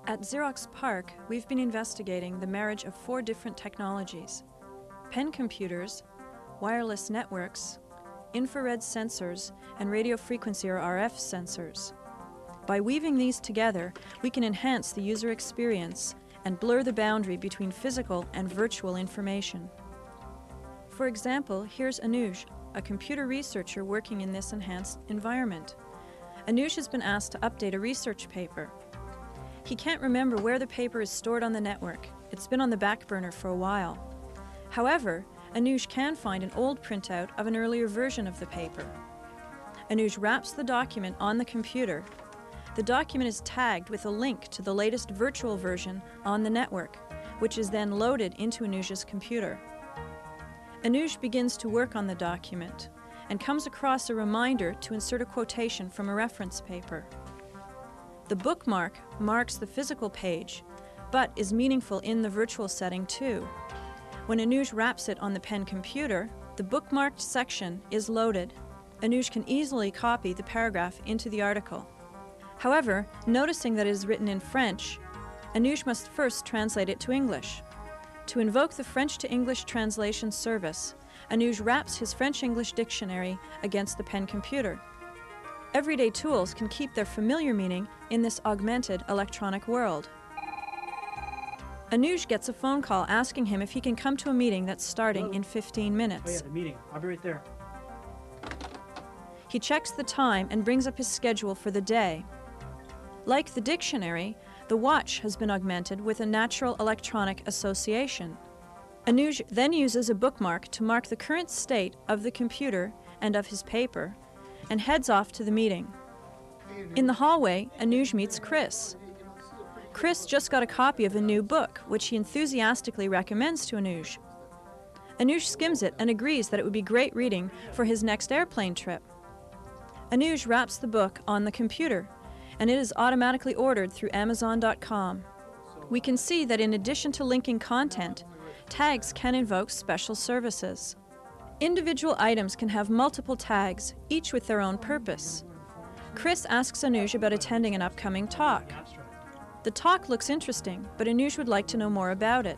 At Xerox PARC, we've been investigating the marriage of 4 different technologies: pen computers, wireless networks, infrared sensors, and radio frequency or RF sensors. By weaving these together, we can enhance the user experience and blur the boundary between physical and virtual information. For example, here's Anuj, a computer researcher working in this enhanced environment. Anuj has been asked to update a research paper. He can't remember where the paper is stored on the network. It's been on the back burner for a while. However, Anuj can find an old printout of an earlier version of the paper. Anuj wraps the document on the computer. The document is tagged with a link to the latest virtual version on the network, which is then loaded into Anuj's computer. Anuj begins to work on the document and comes across a reminder to insert a quotation from a reference paper. The bookmark marks the physical page, but is meaningful in the virtual setting too. When Anuj wraps it on the pen computer, the bookmarked section is loaded. Anuj can easily copy the paragraph into the article. However, noticing that it is written in French, Anuj must first translate it to English. To invoke the French to English translation service, Anuj wraps his French-English dictionary against the pen computer. Everyday tools can keep their familiar meaning in this augmented electronic world. Anuj gets a phone call asking him if he can come to a meeting that's starting in 15 minutes. Oh yeah, the meeting. I'll be right there. He checks the time and brings up his schedule for the day. Like the dictionary, the watch has been augmented with a natural electronic association. Anuj then uses a bookmark to mark the current state of the computer and of his paper, and heads off to the meeting. In the hallway, Anuj meets Chris. Chris just got a copy of a new book, which he enthusiastically recommends to Anuj. Anuj skims it and agrees that it would be great reading for his next airplane trip. Anuj wraps the book on the computer, and it is automatically ordered through Amazon.com. We can see that in addition to linking content, tags can invoke special services. Individual items can have multiple tags, each with their own purpose. Chris asks Anuj about attending an upcoming talk. The talk looks interesting, but Anuj would like to know more about it.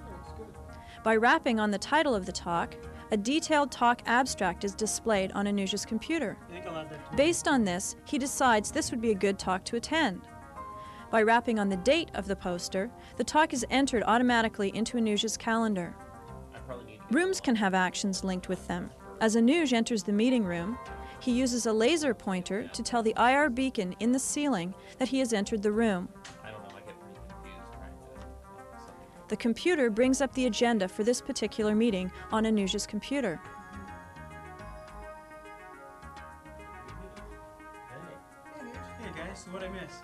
By rapping on the title of the talk, a detailed talk abstract is displayed on Anuj's computer. Based on this, he decides this would be a good talk to attend. By rapping on the date of the poster, the talk is entered automatically into Anuj's calendar. Rooms can have actions linked with them. As Anuj enters the meeting room, he uses a laser pointer to tell the IR beacon in the ceiling that he has entered the room. The computer brings up the agenda for this particular meeting on Anuj's computer. Hey guys, so what'd I miss?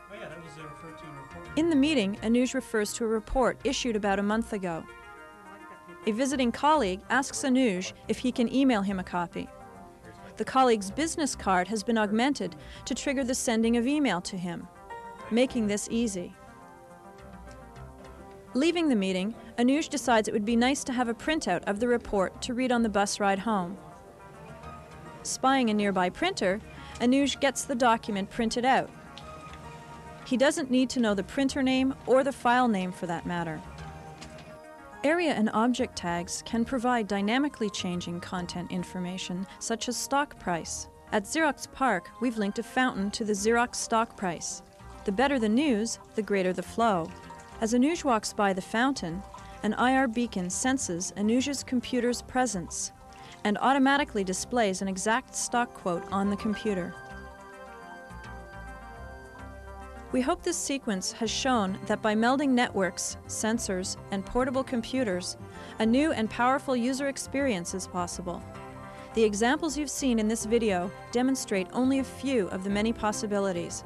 Oh yeah, that was referred to in a report. In the meeting, Anuj refers to a report issued about a month ago. A visiting colleague asks Anuj if he can email him a copy. The colleague's business card has been augmented to trigger the sending of email to him, making this easy. Leaving the meeting, Anuj decides it would be nice to have a printout of the report to read on the bus ride home. Spying a nearby printer, Anuj gets the document printed out. He doesn't need to know the printer name or the file name for that matter. Area and object tags can provide dynamically changing content information, such as stock price. At Xerox PARC, we've linked a fountain to the Xerox stock price. The better the news, the greater the flow. As Anuj walks by the fountain, an IR beacon senses Anuj's computer's presence and automatically displays an exact stock quote on the computer. We hope this sequence has shown that by melding networks, sensors, and portable computers, a new and powerful user experience is possible. The examples you've seen in this video demonstrate only a few of the many possibilities.